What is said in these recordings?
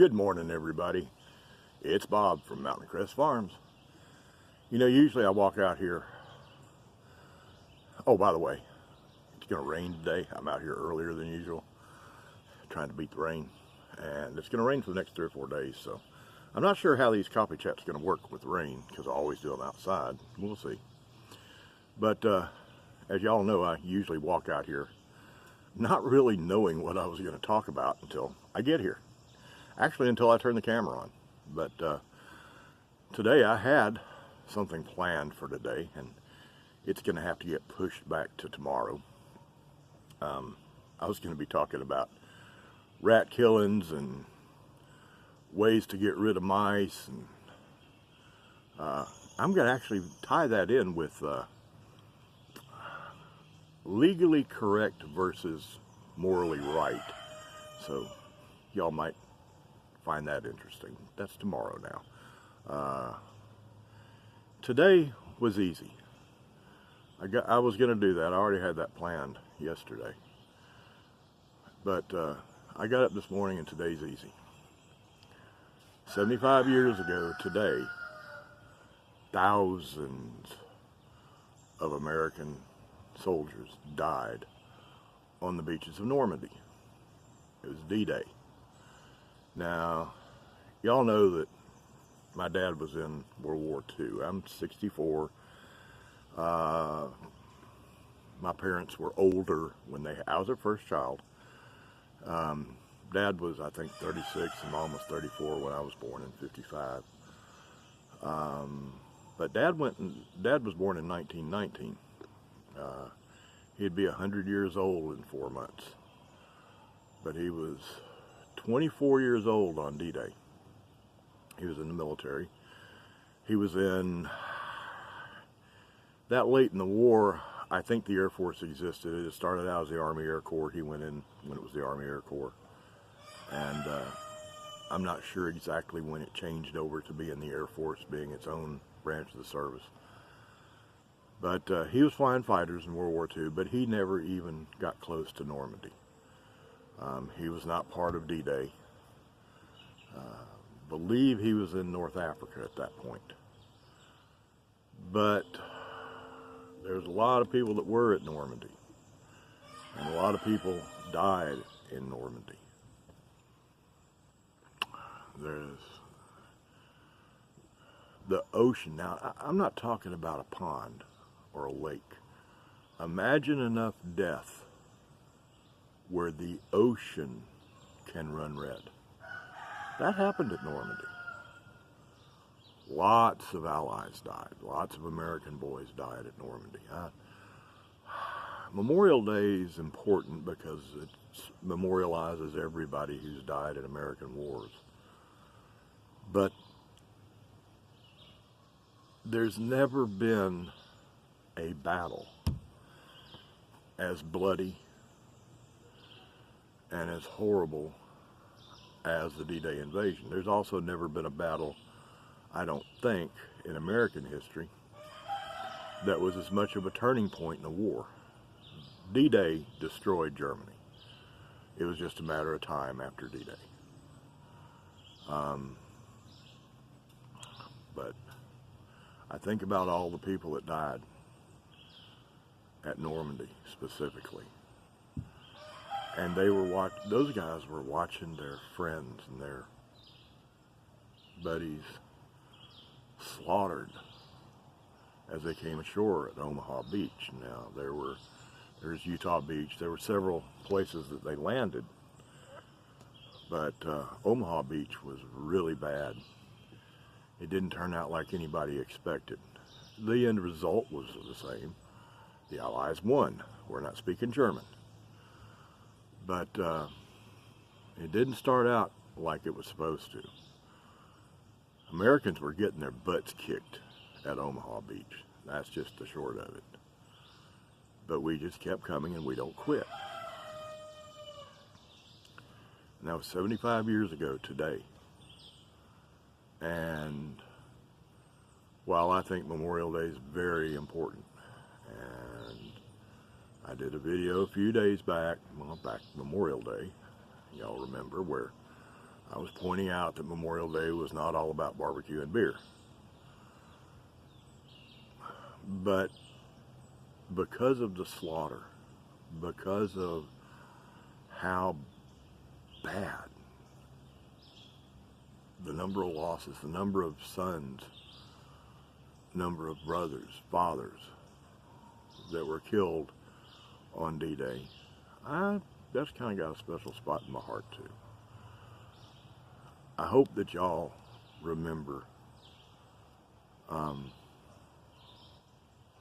Good morning, everybody. It's Bob from Mountain Crest Farms. You know, usually I walk out here. Oh, by the way, it's going to rain today. I'm out here earlier than usual, trying to beat the rain. And it's going to rain for the next 3 or 4 days, so I'm not sure how these coffee chats are going to work with rain, because I always do them outside. We'll see. But as y'all know, I usually walk out here not really knowing what I was going to talk about until I get here. Actually, until I turn the camera on. But today I had something planned for today, and it's going to have to get pushed back to tomorrow. I was going to be talking about rat killings and ways to get rid of mice, and I'm going to actually tie that in with legally correct versus morally right. So y'all might find that interesting. That's tomorrow now. Today was easy. I was going to do that. I already had that planned yesterday. But I got up this morning and today's easy. 75 years ago today, thousands of American soldiers died on the beaches of Normandy. It was D-Day. Now, y'all know that my dad was in World War II. I'm 64. My parents were older when I was their first child. Dad was, I think, 36 and Mom was 34 when I was born in 55. But Dad was born in 1919. He'd be 100 years old in 4 months. But he was 24 years old on D-Day. He was in the military. He was in, that late in the war, I think the Air Force existed. It started out as the Army Air Corps. He went in when it was the Army Air Corps. And I'm not sure exactly when it changed over to being the Air Force, being its own branch of the service. But he was flying fighters in World War II, but he never even got close to Normandy. He was not part of D-Day. Believe he was in North Africa at that point. But there's a lot of people that were at Normandy. And a lot of people died in Normandy. There's the ocean. Now, I'm not talking about a pond or a lake. Imagine enough death where the ocean can run red. That happened at Normandy. Lots of Allies died. Lots of American boys died at Normandy. Memorial Day is important because it memorializes everybody who's died in American wars. But there's never been a battle as bloody and as horrible as the D-Day invasion. There's also never been a battle, I don't think, in American history that was as much of a turning point in a war. D-Day destroyed Germany. It was just a matter of time after D-Day. But I think about all the people that died at Normandy specifically. And they were those guys were watching their friends and their buddies slaughtered as they came ashore at Omaha Beach. Now there's Utah Beach. There were several places that they landed, but Omaha Beach was really bad. It didn't turn out like anybody expected. The end result was the same. The Allies won. We're not speaking German. But it didn't start out like it was supposed to. Americans were getting their butts kicked at Omaha Beach. That's just the short of it. But we just kept coming and we don't quit. And that was 75 years ago today. And while I think Memorial Day is very important, and I did a video a few days back, well, back Memorial Day, y'all remember, where I was pointing out that Memorial Day was not all about barbecue and beer. But because of the slaughter, because of how bad the number of losses, the number of sons, number of brothers, fathers that were killed on D-Day, that's kind of got a special spot in my heart too. I hope that y'all remember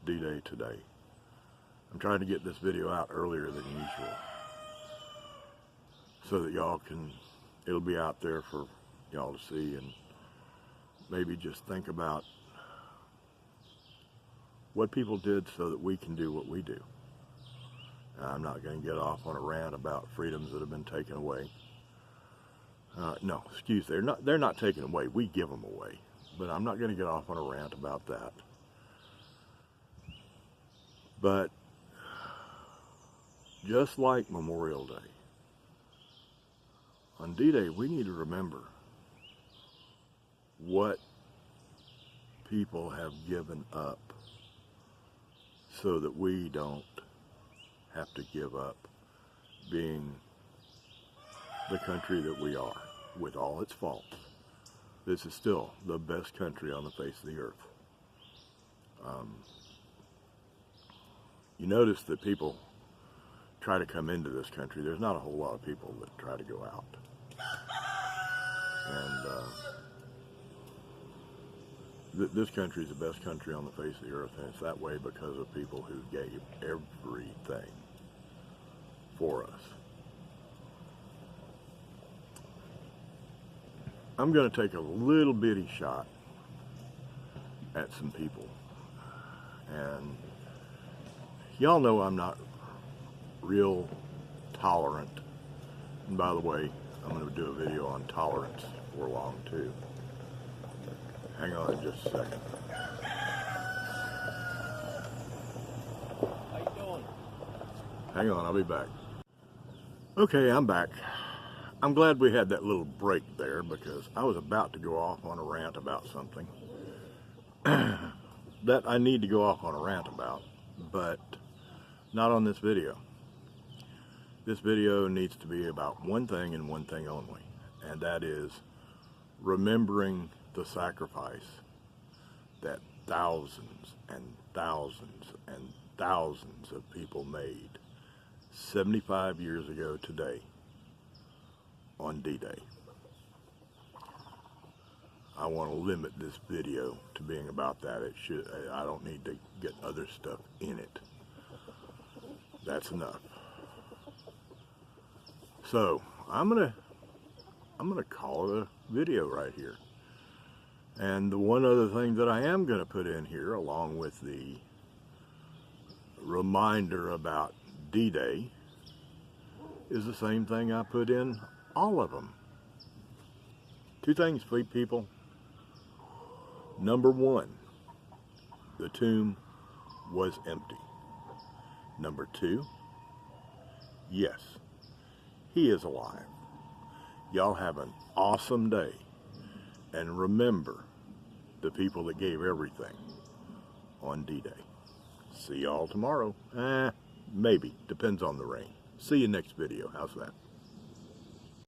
D-Day today. I'm trying to get this video out earlier than usual so that y'all can, it'll be out there for y'all to see, and maybe just think about what people did so that we can do what we do. I'm not going to get off on a rant about freedoms that have been taken away. No, excuse me, they're not taken away. We give them away. But I'm not going to get off on a rant about that. But just like Memorial Day, on D-Day we need to remember what people have given up so that we don't have to give up being the country that we are, with all its faults. This is still the best country on the face of the earth. You notice that people try to come into this country. There's not a whole lot of people that try to go out. And this country is the best country on the face of the earth, and it's that way because of people who gave everything for us. I'm going to take a little bitty shot at some people. And y'all know I'm not real tolerant. And by the way, I'm going to do a video on tolerance before long too. Hang on just a second. How you doing? Hang on, I'll be back. Okay, I'm back. I'm glad we had that little break there because I was about to go off on a rant about something that I need to go off on a rant about, but not on this video. This video needs to be about one thing and one thing only, and that is remembering the sacrifice that thousands and thousands and thousands of people made 75 years ago today on D-Day. I want to limit this video to being about that. I don't need to get other stuff in it. That's enough. So I'm gonna call it a video right here. And the one other thing that I am gonna put in here, along with the reminder about D-Day, is the same thing I put in all of them. Two things, people. Number one, the tomb was empty. Number two, yes, he is alive. Y'all have an awesome day. And remember the people that gave everything on D-Day. See y'all tomorrow. Maybe. Depends on the rain. See you next video. How's that?